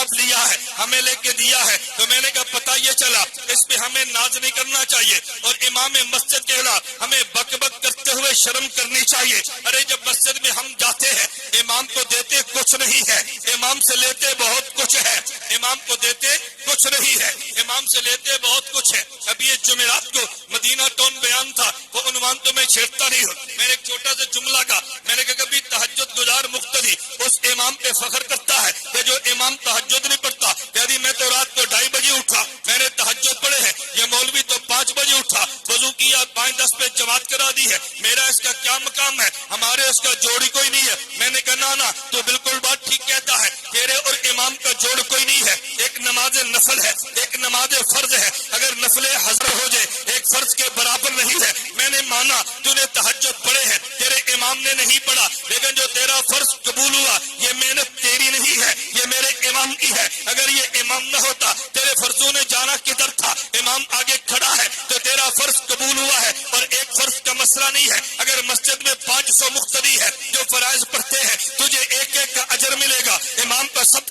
ثواب لیا ہے، ہمیں لے کے دیا ہے، تو میں نے کہا پتہ یہ چلا اس پہ ہمیں ناز نہیں کرنا چاہیے، اور امام مسجد کے خلاف ہمیں بک بک کرتے ہوئے شرم کرنی چاہیے۔ ارے جب مسجد میں ہم جاتے ہیں، امام کو دیتے کچھ نہیں ہے، امام سے لیتے بہت کچھ ہے، امام کو دیتے کچھ نہیں ہے، امام سے لیتے بہت کچھ ہے۔ ابھی یہ جمعرات کو مدینہ ٹون بیان تھا، وہ عنوان تو میں چھیڑتا نہیں ہوں، میں نے ایک چھوٹا سا جملہ کہا، میں نے کہا کبھی تہجد گزار مقتدی اس امام پہ فخر کرتا ہے کہ جو امام تہجد نہیں پڑھتا، یعنی میں تو رات کو 2:30 بجے اٹھا، میں نے تہجد پڑھے ہیں، یہ مولوی تو 5 بجے اٹھا، وضو کیا 5:10 پہ جماعت کرا دی ہے، میرا اس کا کیا مقام ہے؟ ہمارے اس کا جوڑی کوئی نہیں ہے۔ میں نے کہا نا تو بالکل بات ٹھیک کہتا ہے، تیرے اور امام کا جوڑ کوئی نہیں ہے، ایک نماز نفل ہے، ایک نماز فرض ہے، اگر نفل حضر ہو جائے ایک فرض کے برابر نہیں ہے۔ میں نے مانا تو نے تہجد پڑھے ہیں، تیرے امام نے نہیں پڑھا، لیکن جو تیرا فرض قبول ہوا یہ محنت تیری نہیں ہے، یہ میرے امام کی ہے۔ اگر یہ امام نہ ہوتا تیرے فرضوں نے جانا کدھر تھا؟ امام آگے کھڑا ہے تو تیرا فرض قبول ہوا ہے، اور ایک فرض کا مسئلہ نہیں ہے۔ اگر مسجد میں 500 مقتدی ہے جو فرائض پڑھتے ہیں، تجھے ایک ایک کا اجر ملے گا، امام کا سب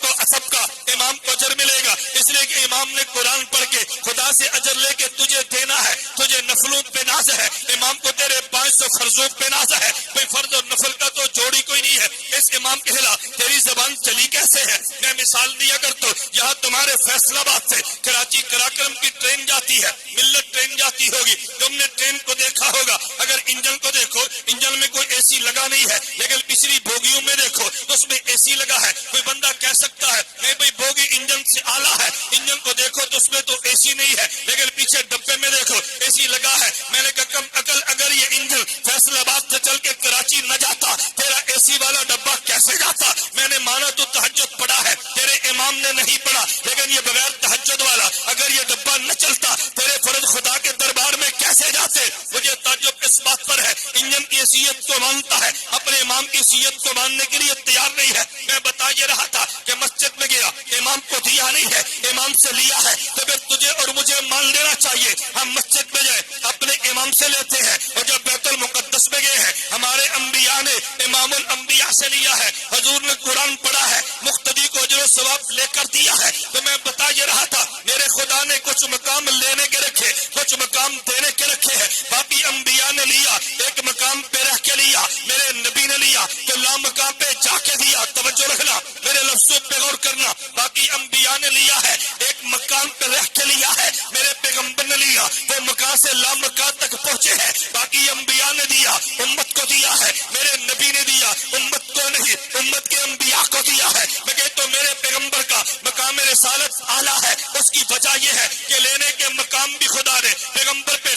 کا امام کو اجر ملے گا، اس لیے کہ امام نے قرآن پڑھ کے خدا سے اجر لے کے تجھے دینا ہے، تجھے نفلوں پہ ناز ہے، امام کو تیرے 500 فرضوں پہ ناز ہے، کوئی فرض اور نفل کا تو جوڑی کوئی نہیں ہے۔ اس امام کے خلاف تیری زبان چلی کیسے ہے؟ میں مثال دیا کرتا ہوں، یہاں تمہارے فیصل آباد سے کراچی کراکرم کی ٹرین جاتی ہے، ملت ٹرین جاتی ہوگی، تم نے ٹرین کو دیکھا ہوگا، اگر انجن کو دیکھو انجن میں کوئی اے سی لگا نہیں ہے، لیکن پچھلی بوگیوں میں دیکھو تو اس میں اے سی لگا ہے۔ کوئی بندہ کہہ سکتا ہے نہیں بھائی بوگی انجن سے اعلیٰ ہے، انجن کو دیکھو تو اس میں تو اے سی نہیں ہے، لیکن پیچھے ڈبے میں دیکھو اے سی لگا ہے۔ میں نے کہا کم عقل، اگر یہ انجن فیصل آباد سے چل کے کراچی نہ جاتا تیرا اے سی والا ڈبہ کیسے جاتا؟ میں نے مانا تو تہجد پڑھا ہے، تیرے امام نے نہیں پڑھا، لیکن یہ بغیر تہجد والا اگر یہ ڈبہ نہ چلتا تیرے فرض خدا کے دربار میں کیسے جاتے؟ مجھے تعجب اس بات پر ہے، انجن کی حیثیت کو مانتا ہے، اپنے امام کی حیثیت کو ماننے کے لیے تیار نہیں ہے۔ میں بتا یہ رہا تھا کہ مسجد میں گیا، امام کو دیا نہیں ہے، امام سے لیا ہے، تو پھر تجھے اور مجھے مان لینا چاہیے۔ ہم مسجد میں جائیں اپنے امام سے لیتے ہیں، اور جب بیت المقدس میں گئے ہیں ہمارے انبیاء نے امام الانبیاء سے لیا ہے، حضور نے قرآن پڑھا ہے، مقتدی کو اجر و ثواب لے کر دیا ہے۔ تو میں بتا یہ رہا تھا میرے خدا نے کچھ مقام لینے کے رکھے، کچھ مقام دینے کے رکھے ہیں، باقی انبیاء نے لیا، ایک مقام پہ رہ کے لیا، میرے نبی نے لیا تو لامقام پہ جا کے دیا۔ توجہ رکھنا، میرے لفظوں پہ غور کرنا، باقی انبیاء نے لیا ہے، ایک مقام پہ رہ کے لیا ہے، میرے پیغمبر نے لیا، وہ مقام سے لامقام تک پہنچے ہیں، باقی انبیاء نے دیا، امت کو دیا ہے، میرے نبی نے دیا، امت کو نہیں، امت کے انبیاء کو دیا ہے۔ میں کہتا ہوں میرے پیغمبر کا مقام رسالت اعلیٰ ہے، اس کی وجہ یہ ہے کہ لینے کے مقام بھی خدا نے پیغمبر پہ